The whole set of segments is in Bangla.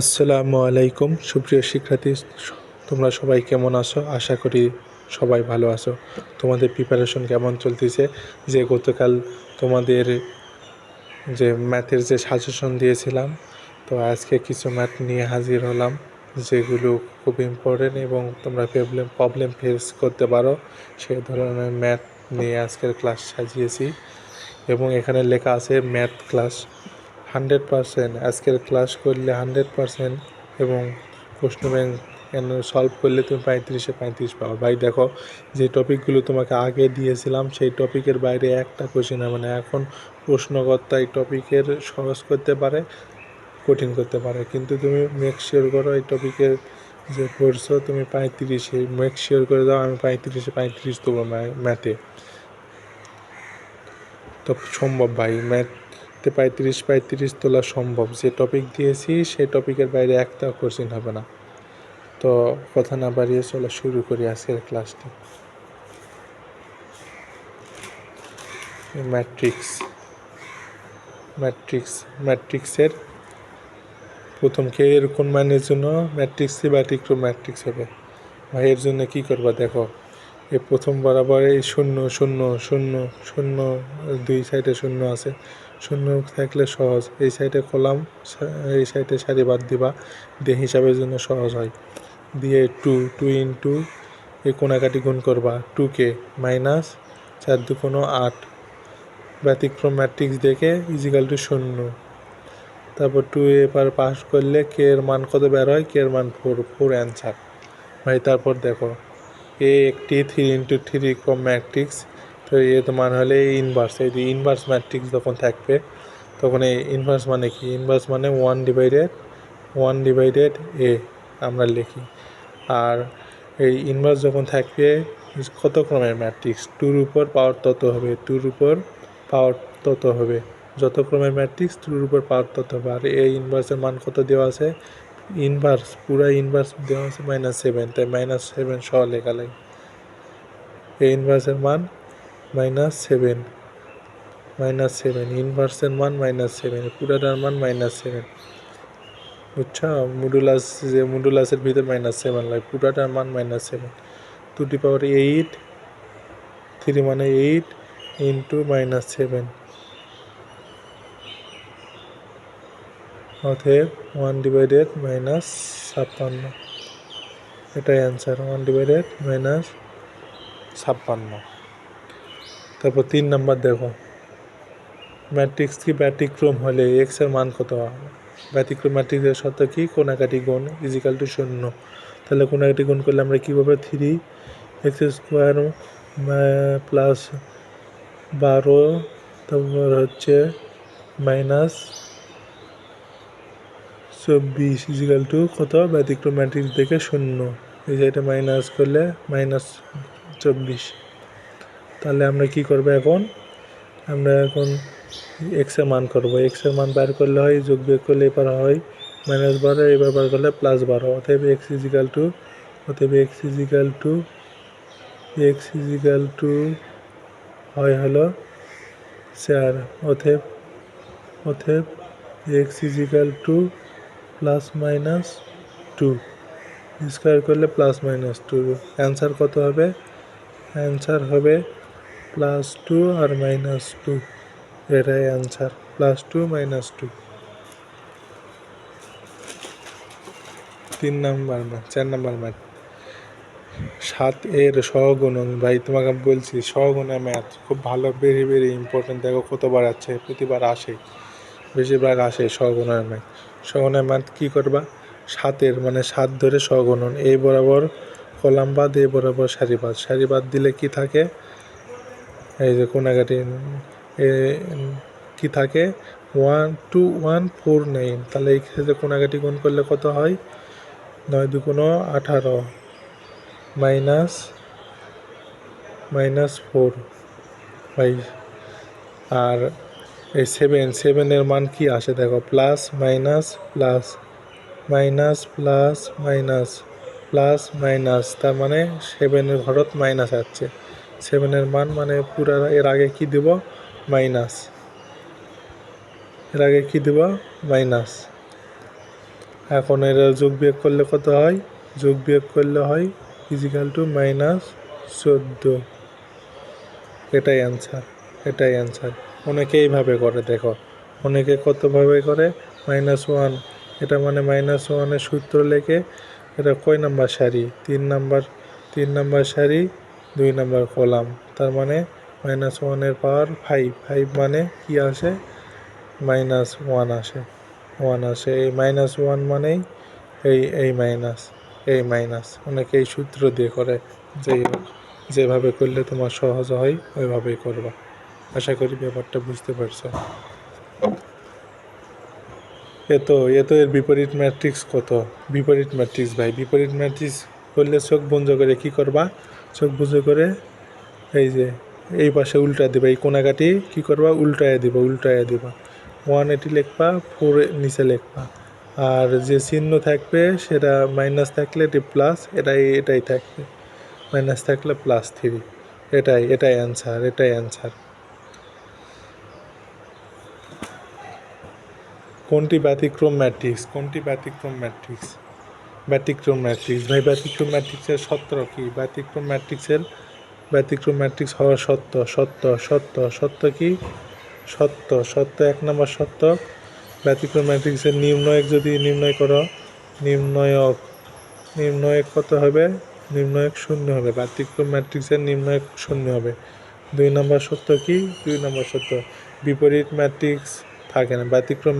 আসসালামু আলাইকুম সুপ্রিয় শিক্ষার্থী, তোমরা সবাই কেমন আছো? আশা করি সবাই ভালো আছো। তোমাদের প্রিপারেশন কেমন চলতেছে? যে গতকাল তোমাদের যে ম্যাথের যে সাজেশন দিয়েছিলাম, তো আজকে কিছু ম্যাথ নিয়ে হাজির হলাম যেগুলো খুব ইম্পর্টেন্ট এবং তোমরা প্রবলেম ফেস করতে পারো সেই ধরনের ম্যাথ নিয়ে আজকের ক্লাস সাজিয়েছি। এবং এখানে লেখা আছে ম্যাথ ক্লাস 100%। আজকের ক্লাস করলে 100% এবং প্রশ্ন ব্যাংক সলভ করলে তুমি 35-35 পাও। ভাই দেখো, যে টপিকগুলো তোমাকে আগে দিয়েছিলাম সেই টপিকের বাইরে একটা কোশ্চেন হবে না। এখন প্রশ্নকর্তা এই টপিকের সহজ করতে পারে, কঠিন করতে পারে, কিন্তু তুমি মেক শিওর করো এই টপিকের যে পড়ছো তুমি 35-এ মেক শিওর করে দাও। আমি 35-35 দেবো ম্যাথে। তো সম্ভব ভাই, ম্যাথে 35-35 তোলা সম্ভব। যে টপিক দিয়েছি সেই টপিকের বাইরে একটা কোশ্চেন হবে না। তো কথা না বাড়িয়ে চলো শুরু করি আজকের ক্লাসটি। ম্যাট্রিক্সের প্রথম কে এর কোন মানের জন্য ম্যাট্রিক্সে ব্যতিক্রম ম্যাট্রিক্স হবে। ভাই এর জন্য কী করবা দেখো, এই প্রথম বরাবর এই শূন্য শূন্য শূন্য শূন্য, দুই সাইডে শূন্য আছে, শূন্য থাকলে সহজ। এই সাইডে কলাম, এই সাইডে সারি বাদ দিবা, দিয়ে হিসাবের জন্য সহজ হয়। দিয়ে টু ইন্টু এই কোনাকাটি গুণ করবা, 2কে মাইনাস 4×2=8, ব্যতিক্রম ম্যাট্রিক্স দেখে ইজিক্যাল টু 0। তারপর 2 এবার পাস করলে কে এর মান কত বের হয়? কে এর মান 4 অ্যান্সার। ভাই তারপর দেখো, এ একটি 3×3 ম্যাট্রিক্স, তো এর মান হলে ইনভার্স। এই ইনভার্স ম্যাট্রিক্স যখন থাকবে তখন এই ইনভার্স মানে কি? ইনভার্স মানে 1/1 এ আমরা লিখি। আর এই ইনভার্স যখন থাকবে কত ক্রমের ম্যাট্রিক্স? 2-র উপর পাওয়ার তত হবে, 2-র উপর পাওয়ার তত হবে। যত ক্রমের ম্যাট্রিক্স 2-র উপর পাওয়ার তত হবে। আর এই ইনভার্সের মান কত দেওয়া আছে? ইনভার্স, পুরা ইনভার্স দেওয়া আছে -7, তাই -7 সহ লেখা লাগে। এই ইনভার্সের মান -7, ইনভার্সের মান -7, পুরাটার মান -7। বুঝছো? মডুলাসের ভিতরে -7 লাগে, পুরাটার মান -7। 2^8, 3 মানে 8 ইন্টু -7, অতএব 1/-56। এটাই অ্যান্সার, 1/-56। তারপর 3 নাম্বার দেখো, ম্যাট্রিক্স কি ব্যতিক্রম হলে এক্স এর মান কত হবে? ব্যতিক্রম ম্যাট্রিক্সের শর্ত কি? কোনাকাটি গুণ ইজিক্যাল টু 0। তাহলে কোনাকাটি গুণ করলে আমরা কীভাবে 3x² প্লাস 12, তারপর হচ্ছে -24 ইজিক্যাল টু কত? ব্যতিক্রম ম্যাট্রিক্স দেখে 0। এই সাইডে মাইনাস করলে -24। তাহলে আমরা কি করবো এখন? আমরা এখন এক্সের মান করবো। এক্সের মান বার করলে হয়, যোগ বিয়োগ করলে এবার হয় -12, এবার বার করলে +12। অতএব এক্স ইজিক্যাল টু হয় হলো 4। অতএব এক্স ইজিক্যাল টু +-2, স্কোয়ার করলে +-2। অ্যান্সার কত হবে? অ্যান্সার হবে +2 আর -2। এটাই অ্যান্সার, +2 -2। 4 নাম্বার ম্যাথ, 7 এর সহগুণন। ভাই তোমাকে বলছি, সহগুণের ম্যাথ খুব ভালো, ভেরি ইম্পর্টেন্ট। দেখো কতবার আছে, প্রতিবার আসে, বেশিরভাগ আসে সহগুণের ম্যাথ। সহগুণের ম্যাথ কী করবা? 7-এর মানে 7 ধরে সহগুণন, এই বরাবর কলাম বাদ, এই বরাবর সারি বাদ দিলে কি থাকে? এই যে কোনাকাটি কি থাকে? 12149। তাহলে এই ক্ষেত্রে কোনাকাটি গুণ করলে কত হয়? 9×2=18 -4। ভাই আর এই 7-এর মান কি আসে দেখো? Plus minus plus minus plus minus plus minus, তার মানে 7-এর ঘরত মাইনাস আসছে। 7-এর মান মানে পুরা এর আগে কি দেব? মাইনাস। এর আগে কি দেব? মাইনাস। এখন এরা যোগ বিয়োগ করলে কত হয়? যোগ বিয়োগ করলে হয় ইজিক্যাল টু -14। এটাই অ্যান্সার। অনেকে এইভাবে করে, দেখো অনেকে কতভাবে করে, -1, এটা মানে -1-এর সূত্র লেখে, এটা কয় নাম্বার সারি? 3 নাম্বার সারি, 2 নাম্বার কলাম, তার মানে -1-এর পাওয়ার 5 মানে কি আসে? -1 আসে, 1 আসে। এই -1 মানেই এই মাইনাস অনেকে এই সূত্র দিয়ে করে। যেভাবে করলে তোমার সহজ হয় ওইভাবেই করবা। আশা করি ব্যাপারটা বুঝতে পারছো। এর বিপরীত ম্যাট্রিক্স কত? বিপরীত ম্যাট্রিক্স ভাই, বিপরীত ম্যাট্রিক্স করলে চোখ বন্ধ করে কি করবা? চোখ বন্ধ করে এই যে এই পাশে উল্টা দিবা, এই কোনাকাটি কি করবা? উল্টায় দিবা। 180 লিখবা, 4 নিচে লিখবা, আর যে চিহ্ন থাকবে সেটা মাইনাস থাকলে এটি প্লাস, এটাই থাকবে, মাইনাস থাকলে +3। এটাই অ্যান্সার। কোনটি ব্যতিক্রম ম্যাট্রিক্স? ভাই, ব্যতিক্রম ম্যাট্রিক্সের সত্য কি? ব্যতিক্রম ম্যাট্রিক্স হওয়া সত্য কি? সত্য 1 নম্বর সত্য। ব্যতিক্রম ম্যাট্রিক্সের নির্ণয়ক যদি নির্ণয় করো, নির্ণয়ক কত হবে? নির্ণয়ক 0 হবে। ব্যতিক্রম ম্যাট্রিক্সের নির্ণয়ক 0 হবে। 2 নম্বর সত্য কি? 2 নম্বর সত্য বিপরীত ম্যাট্রিক্স থাকে না। ব্যতিক্রম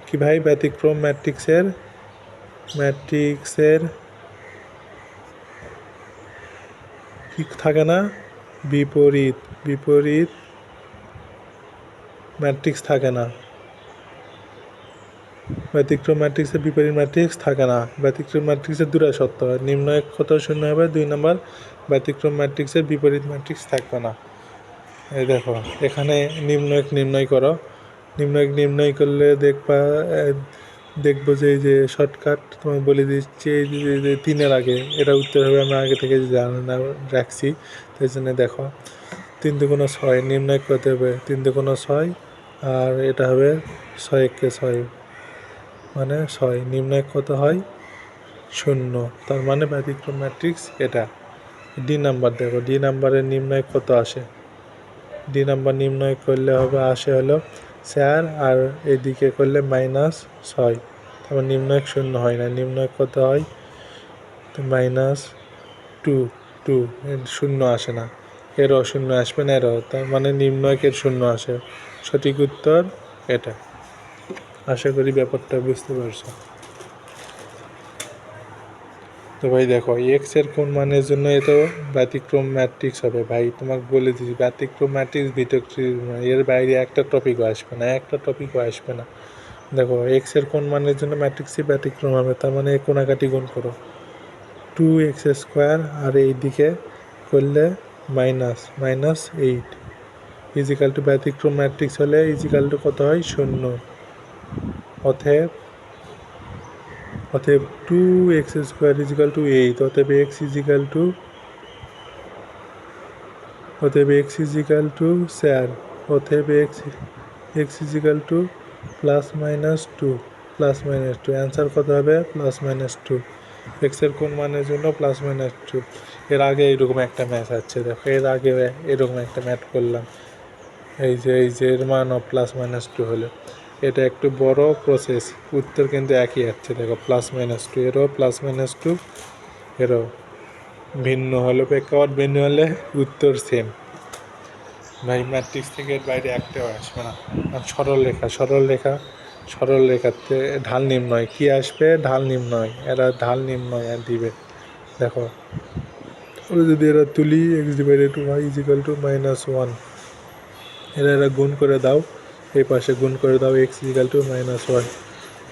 কি ভাই? ব্যতিক্রম ম্যাট্রিক্সের কি থাকে না? বিপরীত ম্যাট্রিক্স থাকে না। ব্যতিক্রম ম্যাট্রিক্সের বিপরীত ম্যাট্রিক্স থাকে না। ব্যতিক্রম ম্যাট্রিক্সের দুটো সত্য, নির্ণয়ক কত 0 হবে? 2 নম্বর। ব্যতিক্রম ম্যাট্রিক্সের বিপরীত ম্যাট্রিক্স থাকবে না। এই দেখো এখানে নির্ণয় করো। নির্ণয় করলে দেখবো যে এই যে শর্টকাট তোমাকে বলে দিচ্ছি, এই যে 3-এর আগে এটা উত্তর হবে। আমি আগে থেকে জানা রাখছি, তাই জন্য দেখো 3 × 6 নির্ণয় করতে হবে। 3 × 6 আর এটা হবে 6 মানে 6। নির্ণয় কত হয়? 0। তার মানে ব্যতিক্রম ম্যাট্রিক্স এটা। ডি নাম্বার দেখো, ডি নাম্বারের নির্ণয় কত আসে? ডি নাম্বার নির্ণয় করলে আসে হলো 4, আর এদিকে করলে -6। তারপর নির্ণয়ক 0 হয় না, নির্ণয় কত হয়? তো -2 শূন্য আসে না, এরও 0 আসবে না, এরও। তার মানে নির্ণয়কের 0 আসে। সঠিক উত্তর এটা। আশা করি ব্যাপারটা বুঝতে পারছো। তো ভাই দেখো, এর কোন মানের জন্য এত ব্যতিক্রম ম্যাট্রিক্স হবে? ভাই তোমাকে বলে দিচ্ছি, ব্যতিক্রম ম্যাট্রিক্স এর বাইরে একটা টপিকও আসবে না। দেখো এর কোন মানের জন্য ম্যাট্রিক্সই ব্যতিক্রম হবে, তার মানে কোনাকাটি গুণ করো, 2x² আর এই দিকে করলে -8 ইজিক্যাল টু ব্যতিক্রম ম্যাট্রিক্স হলে ইজিক্যাল টু কত হয়? 0। অতএব 2x² ইজিক্যাল টু 8। অতএব x ইজিক্যাল টু 4। অতএব x ইজিক্যাল টু +-2। অ্যান্সার কত হবে? +-2। এর কোন মানের জন্য +-2। এর আগে এইরকম একটা ম্যাথ আছে, দেখো এর আগে এরকম একটা ম্যাথ করলাম। এই যে এর মানও +-2 হলো। এটা একটু বড় প্রসেস, উত্তর কিন্তু একই আসছে। দেখো +-2, এরও +-2, এরও ভিন্ন হলে, প্রেক্ষাপট ভিন্ন হলে উত্তর সেম। ভাই ম্যাট্রিক্স থেকে এর বাইরে একটাও আসবে না। আর সরল রেখাতে ঢাল নির্ণয় কি আসবে? ঢাল নির্ণয়, এরা ঢাল নির্ণয় দিবে। দেখো যদি এরা তুলি, x/y = -1, এরা গুণ করে দাও, এই পাশে গুণ করে দাও, x = -1।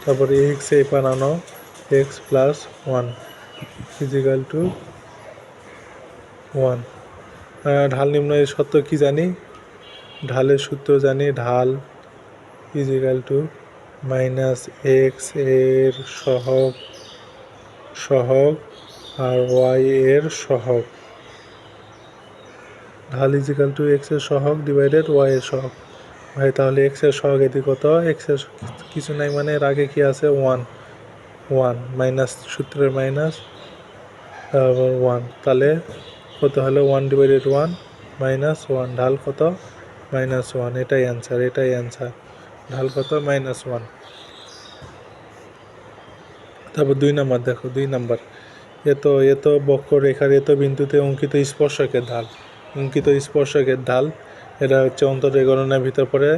তারপরে x এই পার আনো, x + 1 = 1। ঢাল নির্ণয়ের সূত্র কি জানি? ঢালের সূত্র জানি, ঢাল -x এর সহগ আর y এর সহগ। ঢাল x এর সহগ / y এর সহগ। ভাই তাহলে এক্সের সহগতি কত? এক্সের কিছু নাই মানে এর আগে কি আছে? ওয়ান। ওয়ান মাইনাস সূত্রের মাইনাস, তারপর ওয়ান, তাহলে কত হলো? 1/1 মাইনাস ওয়ান, ঢাল কত? -1। এটাই অ্যান্সার, এটাই অ্যান্সার। ঢাল কত? -1। তারপর 2 নাম্বার দেখো, 2 নাম্বার। এত বক্ররেখার এত বিন্দুতে অঙ্কিত স্পর্শকের ঢাল। অঙ্কিত স্পর্শকের ঢাল এটা হচ্ছে অন্তরীকরণের ভিতর পড়ে।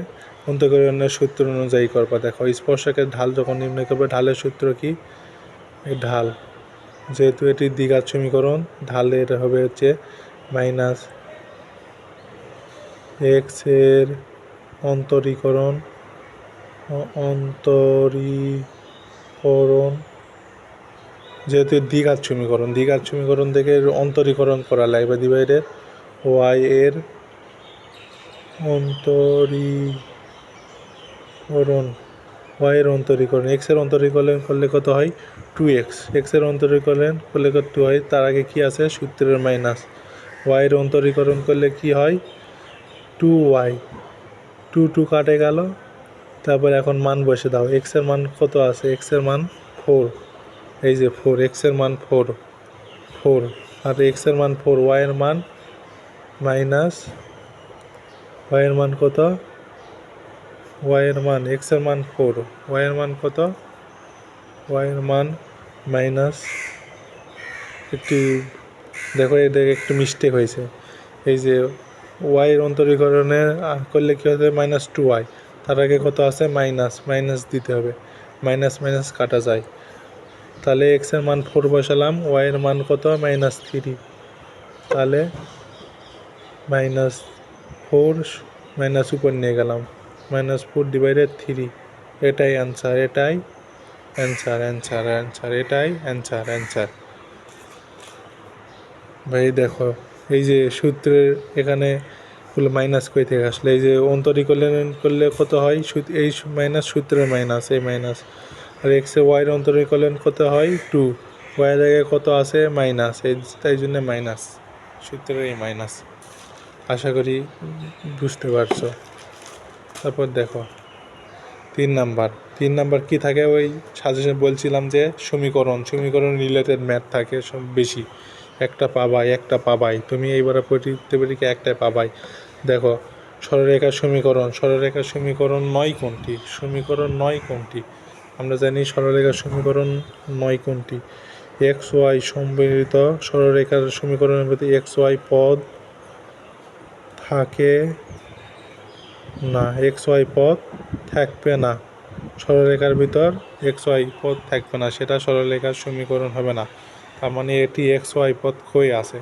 অন্তরীকরণের সূত্র অনুযায়ী করবা। দেখো স্পর্শকের ঢাল যখন নির্ণয় করবে, ঢালের সূত্র কি? এই ঢাল, যেহেতু এটি দ্বিঘাত সমীকরণ, ঢালের হবে হচ্ছে মাইনাস এক্স এর অন্তরীকরণ যেহেতু দ্বিঘাত সমীকরণ থেকে অন্তরীকরণ করা লাগবে, ডিভাইডেড ওয়াই এর অন্তরীকরণ, এক্স এর অন্তরীকরণ করলে কত হয়? 2x। এক্স এর অন্তরীকরণ করলে কত হয়? তার আগে কি আছে? সূত্রের মাইনাস। ওয়াই এর অন্তরীকরণ করলে কি হয়? 2y। 2 কাটে গেল। তারপর এখন মান বসে দাও। এক্স এর মান কত আছে? এক্স এর মান 4। এই যে 4, এক্স এর মান 4। আর এক্স এর মান 4, ওয়াই এর মান মাইনাস, ওয়াই এর মান কত? ওয়াই এর মান, এক্স এর মান 4, ওয়াই এর মান কত? ওয়াই এর মান মাইনাস, একটি দেখো এটা একটু মিস্টেক হয়েছে। এই যে ওয়াই এর অন্তরীকরণে করলে কী হবে? -2y। তার আগে কত আছে? মাইনাস দিতে হবে। মাইনাস কাটা যায়। তাহলে এক্স এর মান 4 বসালাম, ওয়াই এর মান কত? -3। তাহলে -4 মাইনাস উপর নিয়ে গেলাম, -4/3। এটাই অ্যান্সার, এটাই অ্যান্সার। ভাই দেখো এই যে সূত্রের এখানে মাইনাস কই থেকে আসলে? এই যে অন্তরীকরণ করলে কত হয়? এই মাইনাস সূত্রের মাইনাস, এই মাইনাস। আর এক্সে ওয়াইয়ের অন্তরীকরণ কত হয়? 2। ওয়াইয়ের জায়গায় কত আছে? মাইনাস, তাই জন্য মাইনাস, সূত্রের এই মাইনাস। আশা করি বুঝতে পারছো। তারপর দেখো 3 নাম্বার কি থাকে? ওই সাজেশন বলছিলাম যে সমীকরণ রিলেটেড ম্যাথ থাকে সব বেশি। একটা পাবাই তুমি এইবার পরীক্ষা একটাই পাবাই। দেখো সরলরেখার সমীকরণ নয় কোনটি? আমরা জানি সরলরেখার সমীকরণ নয় কোনটি? এক্স ওয়াই সম্মিলিত সরলরেখার সমীকরণের মধ্যে এক্স ওয়াই পদ থাকে না, থাকবে না। সরলরেখার ভিতর এক্স ওয়াই পদ থাকবে না, সেটা সরলরেখার সমীকরণ হবে না। তার মানে এটি এক্স ওয়াই পদ কই আছে?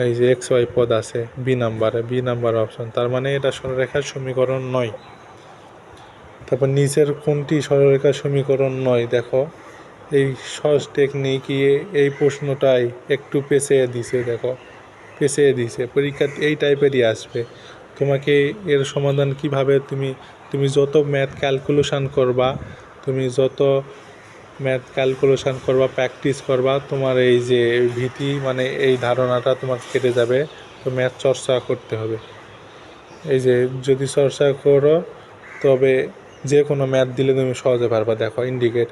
এই যে এক্স ওয়াই পদ আছে বি নাম্বার অপশন। তার মানে এটা সরলরেখার সমীকরণ নয়। তারপর নিচের কোনটি সরলরেখার সমীকরণ নয়? দেখো এই সহজ টেকনিক এই প্রশ্নটাই একটু পেঁচিয়ে দিছে পরীক্ষা এই টাইপেরই আসবে। তোমাকে এর সমাধান কিভাবে তুমি যত ম্যাথ ক্যালকুলেশন করবা, প্র্যাকটিস করবা, তোমার এই যে ভীতি মানে এই ধারণাটা তোমার কেটে যাবে। তো ম্যাথ চর্চা করতে হবে। এই যে যদি চর্চা করো তবে যে কোনো ম্যাথ দিলে তুমি সহজে পারবা। দেখো ইন্ডিকেট,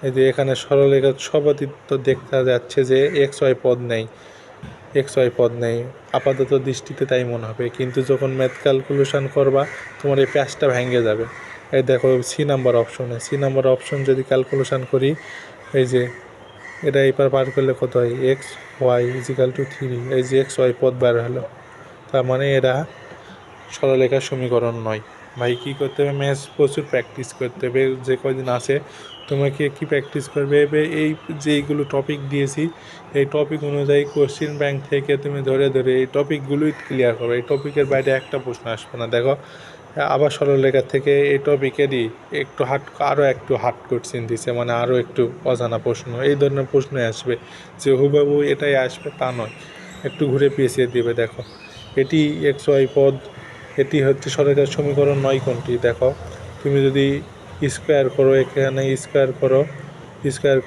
এই যে এখানে সরলরেখা সবাই তো দেখতে যাচ্ছে যে এক্স ওয়াই পদ নেই আপাতত দৃষ্টিতে, তাই মনে হবে। কিন্তু যখন ম্যাথ ক্যালকুলেশন করবা তোমার এই প্যাচটা ভেঙে যাবে। এই দেখো সি নাম্বার অপশন যদি ক্যালকুলেশন করি, এই যে এটা এবার বার করলে কত হয়? X y = 3। এই যে এক্স ওয়াই পদ বার হলো। তার মানে এরা সরলরেখার সমীকরণ নয়। ভাই কী করতে হবে? ম্যাথস প্রচুর প্র্যাকটিস করতে হবে। যে কদিন আছে তোমাকে কি প্র্যাকটিস করবে? এই যে এইগুলো টপিক দিয়েছি, এই টপিক অনুযায়ী কোশ্চেন ব্যাংক থেকে তুমি ধরে এই টপিকগুলোই ক্লিয়ার করো। এই টপিকের বাইরে একটা প্রশ্ন আসবে না। দেখো আবার সরলরেখার থেকে এই টপিকেরই আরও একটু হার্ড কোশ্চেন দিছে, মানে আরও একটু অজানা প্রশ্ন, এই ধরনের প্রশ্নই আসবে। যে হুবহু এটাই আসবে তা নয়, একটু ঘুরে পেঁচিয়ে দিবে। দেখো এটি এক্স ওয়াই পদ, এটি হচ্ছে সরলরেখার সমীকরণ নয় কোনটি? দেখো তুমি যদি স্কোয়ার করো, এখানে স্কোয়ার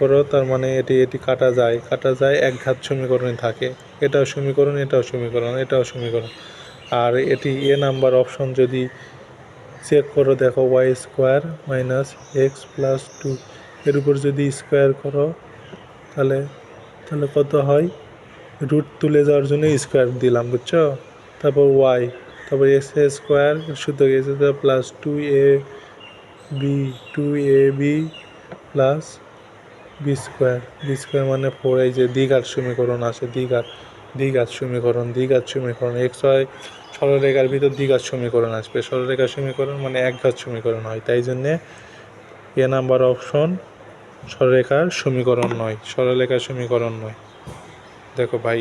করো, তার মানে এটি কাটা যায় একঘাত সমীকরণে থাকে। এটাও সমীকরণ। আর এটি এ নাম্বার অপশন যদি চেক করো, দেখো y square minus x plus two এর উপর যদি স্কোয়ার করো তাহলে তাহলে কত হয়, রুট তুলে যাওয়ার জন্য স্কোয়ার দিলাম, বুঝছো? তারপর ওয়াই, তারপর এক্স স্কোয়ার শুদ্ধ X square plus B two A B plus B square মানে 4। এই যে দ্বিঘাত সমীকরণ আছে, দ্বিঘাত সমীকরণ এক্স ওয়াই সরলরেখার ভিতর দ্বিঘাত সমীকরণ আসবে। সরলরেখার সমীকরণ মানে একঘাত সমীকরণ হয়, তাই জন্যে এ নাম্বার অপশন সরলরেখার সমীকরণ নয়। দেখো ভাই,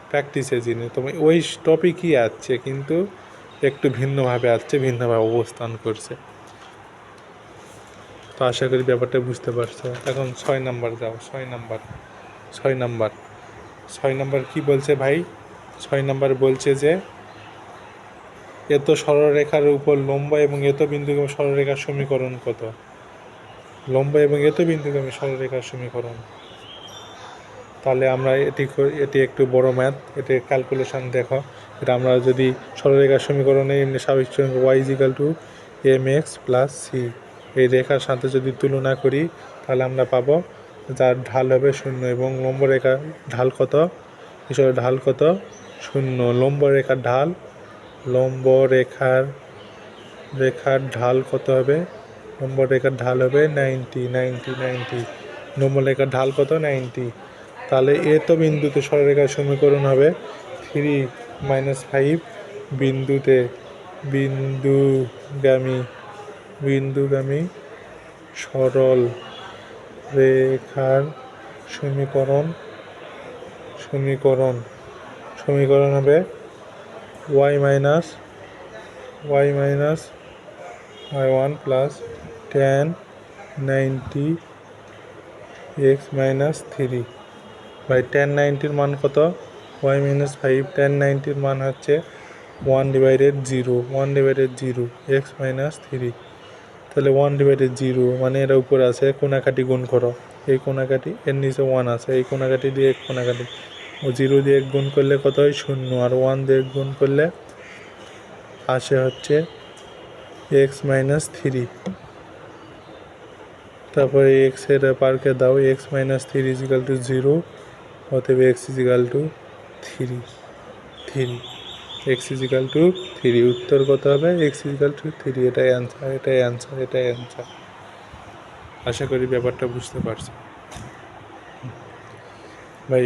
প্র্যাকটিসে জিনিস তোমার ওই টপিকই আসছে, কিন্তু একটু ভিন্নভাবে আসছে, ভিন্নভাবে অবস্থান করছে। তো আশা করি ব্যাপারটা বুঝতে পারছো। এখন 6 নাম্বার যাও। 6 নাম্বার কি বলছে ভাই? 6 নাম্বার বলছে যে এত সরলরেখার উপর লম্ব এবং এত বিন্দুগামী সরলরেখার সমীকরণ কত? লম্ব এবং এত বিন্দুগামী সরলরেখার সমীকরণ। তাহলে আমরা এটি একটু বড় ম্যাথ, এটি ক্যালকুলেশন দেখো। এটা আমরা যদি সরলরেখার সমীকরণে এমনি স্বাভাবিক y is equal to m x plus c এই রেখার সাথে যদি তুলনা করি, তাহলে আমরা পাবো যার ঢাল হবে 0 এবং লম্ব রেখার ঢাল কত? ঢাল কত? 0। লম্ব রেখার ঢাল কত হবে? লম্ব রেখার ঢাল হবে 90। লম্ব রেখার ঢাল কত? 90। তাহলে এ তো বিন্দুতে সরলরেখার সমীকরণ হবে 3 - 5 বিন্দুগামী সরল রেখার সমীকরণ হবে y1 plus tan 90 x minus 3। By tan 90-র মান কত? y-5 tan 90-র মান হচ্ছে 1/0 x মাইনাস 3। তাহলে 1/0 মানে এর উপর আছে, কোনাকাটি গুণ করো, এই কোনাকাটি এর নিচে 1 আছে, এই কোনাকাটি দিয়ে এক কোনাকাটি, ও 0 দিয়ে গুণ করলে কত হয়? 0। আর 1 দিয়ে গুণ করলে আসে হচ্ছে x মাইনাস 3। তারপরে x এর পার্কে দাও, x মাইনাস 3 ইজিক্যাল টু 0, অতএব x equal to 3। x equal to 3 উত্তর কত হবে? x equal to 3। এটাই অ্যান্সার। আশা করি ব্যাপারটা বুঝতে পারছো ভাই।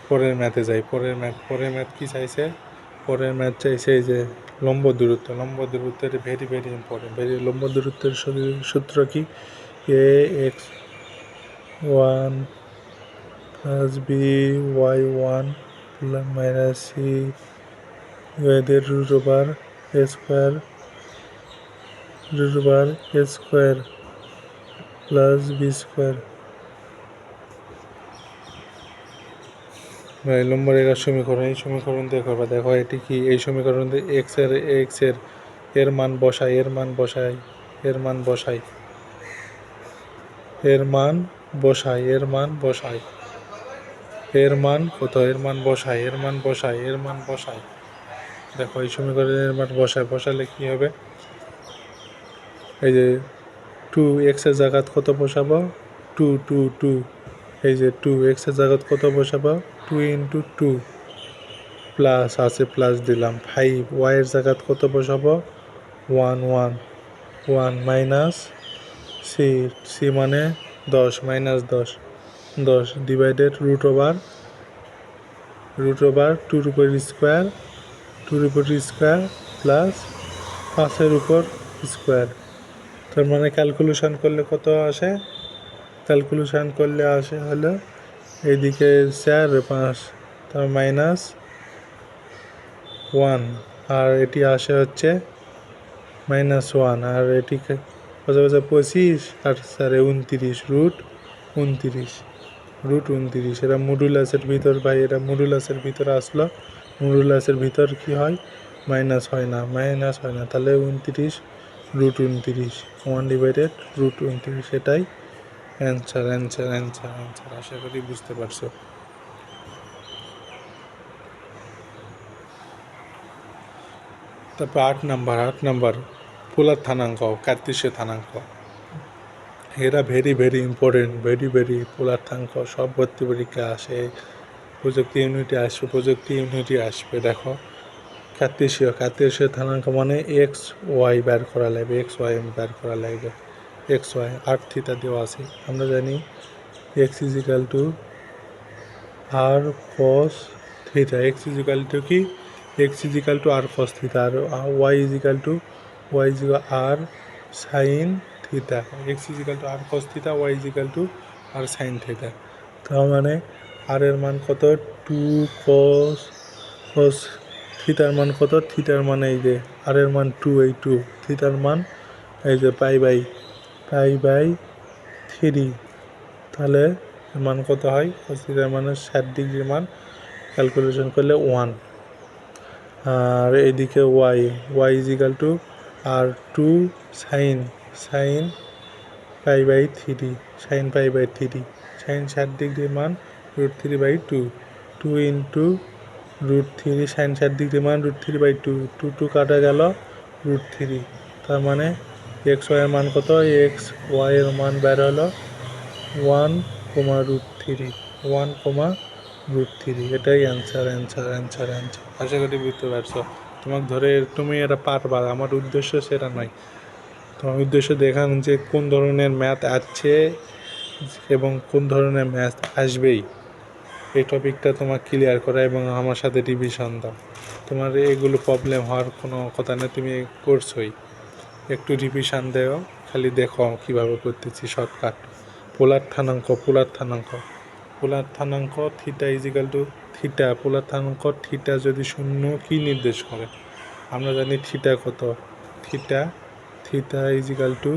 পরের ম্যাথে যাই। পরের ম্যাথ কি চাইছে? পরের ম্যাথ চাইছে এই যে লম্ব দূরত্বের ভেরি ইম্পর্টেন্ট। লম্ব দূরত্বের সূত্র কি? A X one plus B Y one minus C এদের root over A square plus B square. লম্ব রেখার সমীকরণ, এই সমীকরণ দিয়ে করবা। দেখো এটি কি? এই সমীকরণ দিয়ে এক্স এর মান বসাই, এর মান বসাই কত? এর মান বসাই। দেখো এই সমীকরণের মান বসালে কি হবে? এই যে 2 এক্সের জায়গাত কত বসাবো? 2 এই যে 2 এক্সের জায়গাত কত বসাবো? 2 × 2 প্লাস আছে, প্লাস দিলাম। 5 ওয়াইয়ের জায়গাত কত বসাবো? 1 মাইনাস সি মানে 10 -10 ডিভাইডেড রুট ওভার 2-র উপর স্কোয়ার প্লাস 5-এর উপর স্কোয়ার। তার মানে ক্যালকুলেশন করলে কত আসে? হলো এইদিকে 4 5 তার -1, আর এটি আসে হচ্ছে -1, আর এটি পাশাপাশি 25 আর 4 29 রুট 29। এটা মডুলাসের ভিতর ভাই, এটা মডুলাসের ভিতর আসলো। মডুলাসের ভিতর কি হয়? মাইনাস হয় না। তাহলে 29 রুট 29 1/√29, এটাই অ্যান্সার। আশা করি বুঝতে পারছো। তারপর 8 নাম্বার পোলার স্থানাঙ্ক, কার্তেশীয় স্থানাঙ্ক, এরা ভেরি ভেরি ইম্পর্টেন্ট, ভেরি পোলার স্থানাঙ্ক সব ভর্তি পরীক্ষা আসে, প্রযুক্তি ইউনিটে আসবে। দেখো কার্তেশীয় স্থানাঙ্ক মানে এক্স ওয়াই বের করা লাগবে, এক্স ওয়াই আর থিটা দেওয়া আছে। আমরা জানি X is equal to R cos theta, X is equal to কি, X is equal to R cos theta, আর Y is equal to R sine theta, X is equal to R cos theta, Y is equal to R sine theta. তার মানে আর এর মান কত, 2 কস থিটার মান কত, থিটার মান এই যে আর এর মান 2, এই 2, থিটার মান এই যে পাই বাই 3, তাহলে মান কত হয়, কস থিটার মানে 60 ডিগ্রির মান ক্যালকুলেশন করলে 1। আর এইদিকে ওয়াই ইজিক্যাল টু আর 2 সাইন পাই বাই 3, সাইন 60 ডিগ্রির মান √3/2, 2 ইন্টু √3, সাইন 60 ডিগ্রির মান √3/2, 2 কাটা গেল √3। তার মানে এক্স ওয়াইয়ের মান কত, এক্স ওয়াইয়ের মান বের হলো 1,√3, এটাই অ্যান্সার। আশা করি বুঝতে পারছো। তুমি এটা পারবা, আমার উদ্দেশ্য সেটা নয়, তোমার উদ্দেশ্য দেখানো যে কোন ধরনের ম্যাথ আছে এবং কোন ধরনের ম্যাথ আসবেই, এই টপিকটা তোমার ক্লিয়ার করা এবং আমার সাথে রিভিশন দাও। তোমার এগুলো প্রবলেম হওয়ার কোনো কথা নেই, তুমি করছোই, একটু রিভিশন দেও, খালি দেখো কীভাবে করতেছি শর্টকাট। পোলার স্থানাঙ্ক থিটা ইজিক্যাল টু থিটা, পোলার স্থানাঙ্ক থিটা যদি শূন্য কি নির্দেশ করে, আমরা জানি থিটা কত, theta equal to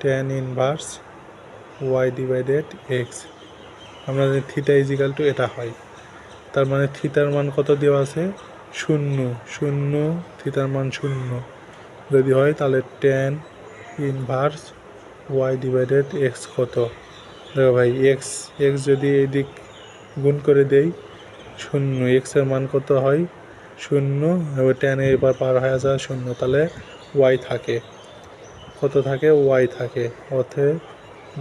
tan inverse y divided x, আমরা জানি থিটা ইজিক্যাল টু এটা হয়। তার মানে থিটার মান কত দেওয়া আছে, 0, থিটার মান 0 যদি হয় তাহলে tan inverse y divided x কত, দেখো ভাই এক্স যদি এই দিক গুণ করে দেই 0, এক্সের মান কত হয় 0, এবার tan এবার পার হয়ে যায় 0, তাহলে ওয়াই থাকে কত, ওয়াই থাকে, অতএব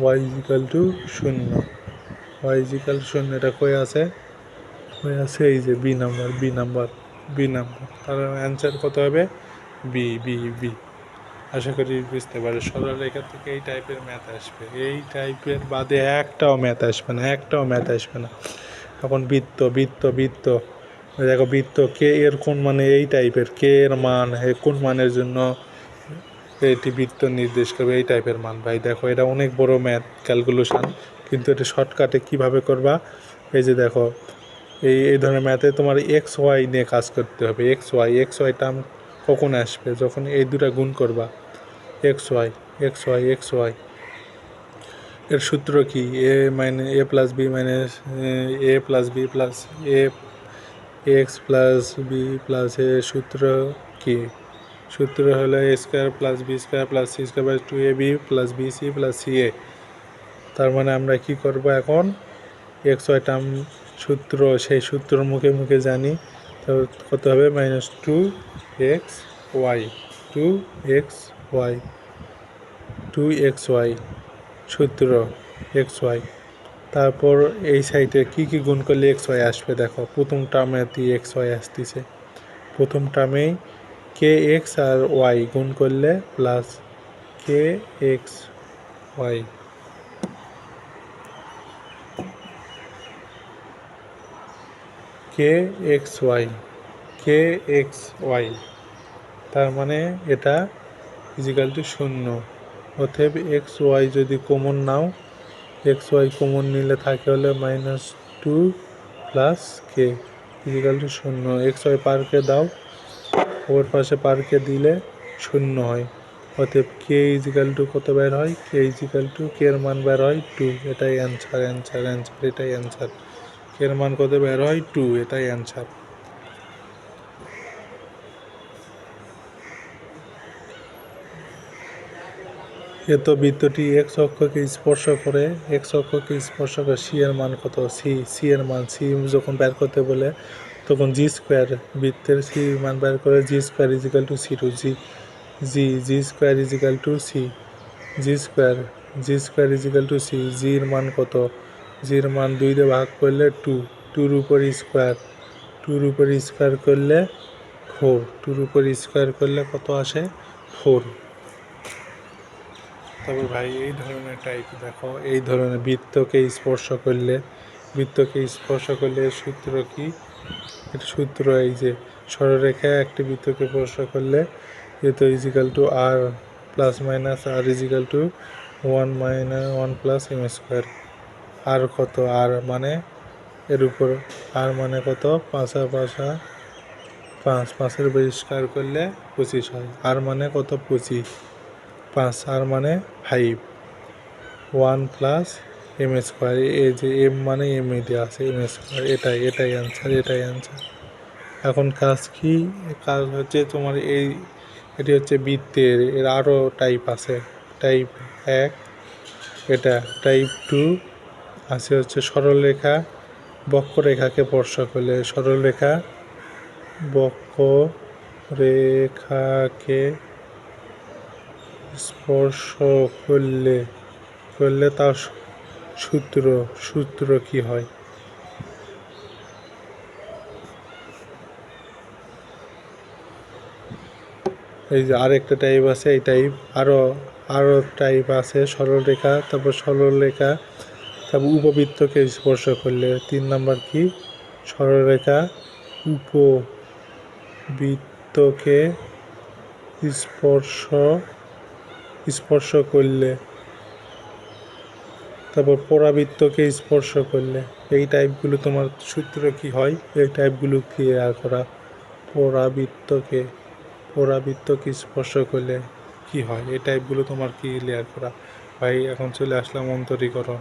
ওয়াই ইজিক্যাল টু 0, এটা কই আছে এই যে বি নাম্বার, তার অ্যান্সার কত হবে, বি। আশা করি বুঝতে পারে। সরলরেখা থেকে এই টাইপের ম্যাথ আসবে, এই টাইপের বাদে একটাও ম্যাথ আসবে না। এখন বৃত্ত, দেখো বৃত্ত কে এর কোন মানে, এই টাইপের কে এর মান কোন মানের জন্য এটি বৃত্ত নির্দেশ করবে, এই টাইপের মান। ভাই দেখো এটা অনেক বড় ম্যাথ ক্যালকুলেশন, কিন্তু এটা শর্টকাটে কিভাবে করবা, এই যে দেখো এই ধরনের ম্যাথে তোমার এক্স ওয়াই নিয়ে কাজ করতে হবে। এক্স ওয়াই টার্ম কখন আসবে, যখন এই দুটা গুণ করবা, এক্স ওয়াই। এর সূত্র কি, A plus B minus A plus B plus A X plus B plus A, সূত্র কি, সূত্র হলো A square plus B square plus C square by 2ab plus BC plus CA. তার মানে আমরা কি করব এখন, এক্স ওয়াই টার্ম সূত্র, সেই সূত্র মুখে জানি, তো কত হবে -2xy সূত্র এক্স ওয়াই। তারপর এই সাইডে কি গুণ করলে এক্স ওয়াই আসবে, দেখো প্রথম টার্মে এক্স ওয়াই আসতেছে, প্রথম টার্মেই কে এক্স আর ওয়াই গুণ করলে প্লাস কে এক্স ওয়াই, কে এক্স ওয়াই, তার মানে এটা ইজিক্যাল টু 0। অতএব এক্স ওয়াই যদি কমন নাও, এক্স ওয়াই কমন নিলে থাকে হলে -2 প্লাস কে ইজিক্যাল টু 0। এক্স ওয়াই পারকে দাও, ওর পাশে পারকে দিলে 0 হয়। অতএব কে ইজিক্যাল টু কত বের হয়, কে ইজিক্যাল টু কে এর মান বের হয় 2, এটাই অ্যান্সার, এটাই অ্যান্সার। কে এর মান কত বের হয় 2, এটাই অ্যান্সার। এত বৃত্তটি এক্স অক্ষকে স্পর্শ করে, সি এর মান কত, সি এর মান, সি যখন বের করতে বলে তখন জি স্কোয়ার, বৃত্তের সি মান বের করে G square is equal to C two, G square is equal to C, G square is equal to C. জির মান কত? জির মান 2 দিয়ে ভাগ করলে 2, 2-র উপর স্কোয়ার, 2-র উপর স্কোয়ার করলে 4, 2-র উপর স্কোয়ার করলে কত আসে? 4। তবে ভাই এই ধরনের টাইপ দেখো, এই ধরনের বৃত্তকে স্পর্শ করলে সূত্র কি? এর সূত্র এই যে সরলরেখায় একটি বৃত্তকে স্পর্শ করলে তো is equal to R plus minus R is equal to 1 plus M square. আর কত? আর মানে এর উপর আর মানে কত? 5 আর 5, 5-এর বহিষ্কার করলে 25 হয়। আর মানে কত? 25, 5 আর মানে 5, 1 প্লাস এম স্কোয়ার। এই যে এম মানে এম দেওয়া আছে, এম স্কোয়ার। এটাই অ্যান্সার। এখন কাজ কি? কাজ হচ্ছে তোমার এটি হচ্ছে বৃত্তের, এর আরও টাইপ আছে। টাইপ 1 এটা, টাইপ 2 আছে হচ্ছে সরলরেখা বক্ররেখাকে স্পর্শ করলে, সরলরেখা বক্ররেখাকে স্পর্শ করলে তার সূত্র কি হয়? এই যে আরেকটা টাইপ আছে, এই টাইপ আরও টাইপ আছে সরলরেখা, তারপর উপবৃত্তকে স্পর্শ করলে। 3 নাম্বার কি? সরলরেখা উপবৃত্তকে স্পর্শ করলে, তারপর পরাবৃত্তকে স্পর্শ করলে। এই টাইপগুলো তোমার সূত্র কি হয়? এই টাইপগুলো ক্লিয়ার করা। পরাবৃত্তকে স্পর্শ করলে কি হয়? এই টাইপগুলো তোমার ক্লিয়ার করা। ভাই এখন চলে আসলাম অন্তরীকরণ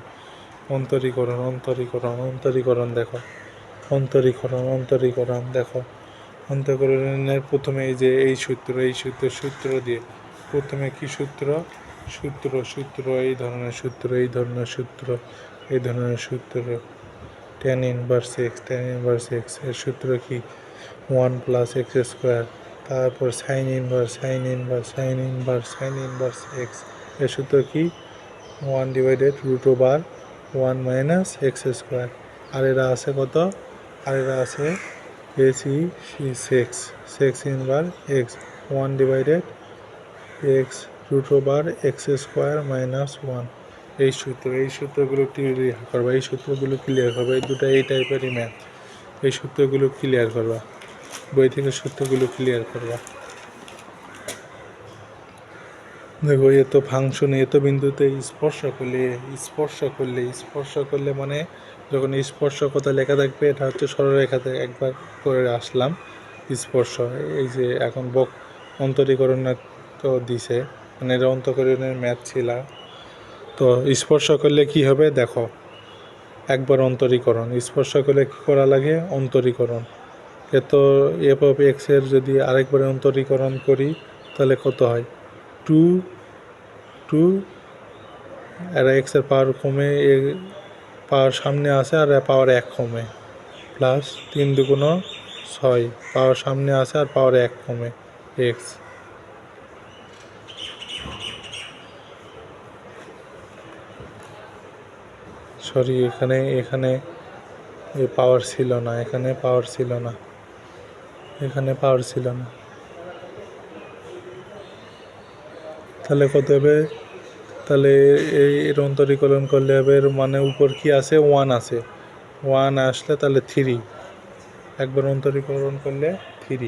দেখো। অন্তরীকরণ দেখো। অন্তরীকরণের প্রথমে এই যে এই সূত্র দিয়ে প্রথমে কি সূত্র এই ধরনের সূত্র tan ইনভার্স x এর সূত্র কি? 1 প্লাস এক্স স্কোয়ার। তারপর সাইন ইনভার্স x এর সূত্র কি? 1/√1 মাইনাস এক্স স্কোয়ার। আর এরা আছে কত? আর এরা আছে sex inverse x 1/x square minus 1। এই সূত্রগুলো ক্লিয়ার করবা। এই দুটো এই টাইপেরই ম্যাথ। এই সূত্রগুলো ক্লিয়ার করবা, বই থেকে সূত্রগুলো ক্লিয়ার করবা। দেখো এ তো ফাংশনে, এ তো বিন্দুতে স্পর্শ করলে মানে যখন স্পর্শকতা লেখা থাকবে, এটা হচ্ছে সরলরেখাতে একবার করে আসলাম স্পর্শ। এই যে এখন অন্তরীকরণ তো দিছে, মানে এটা অন্তরীকরণের ম্যাথ ছিল। তো স্পর্শ করলে কি হবে দেখো, একবার অন্তরীকরণ। স্পর্শ করলে কী করা লাগে? অন্তরীকরণ। তো এফ অফ এক্সের যদি আরেকবার অন্তরীকরণ করি তাহলে কত হয়? 2 আর এক্সের পাওয়ার কমে, পাওয়ার সামনে আসে আর পাওয়ার 1 কমে, প্লাস 3 2 6, পাওয়ার সামনে আসে আর পাওয়ার 1 কমে এক্স। সরি, এখানে পাওয়ার ছিল না, এখানে পাওয়ার ছিল না। তাহলে কত হবে? তাহলে এর অন্তরীকরণ করলে হবে, মানে উপর কি আছে? 1 আছে, 1 আসলে তাহলে 3, একবার অন্তরীকরণ করলে 3।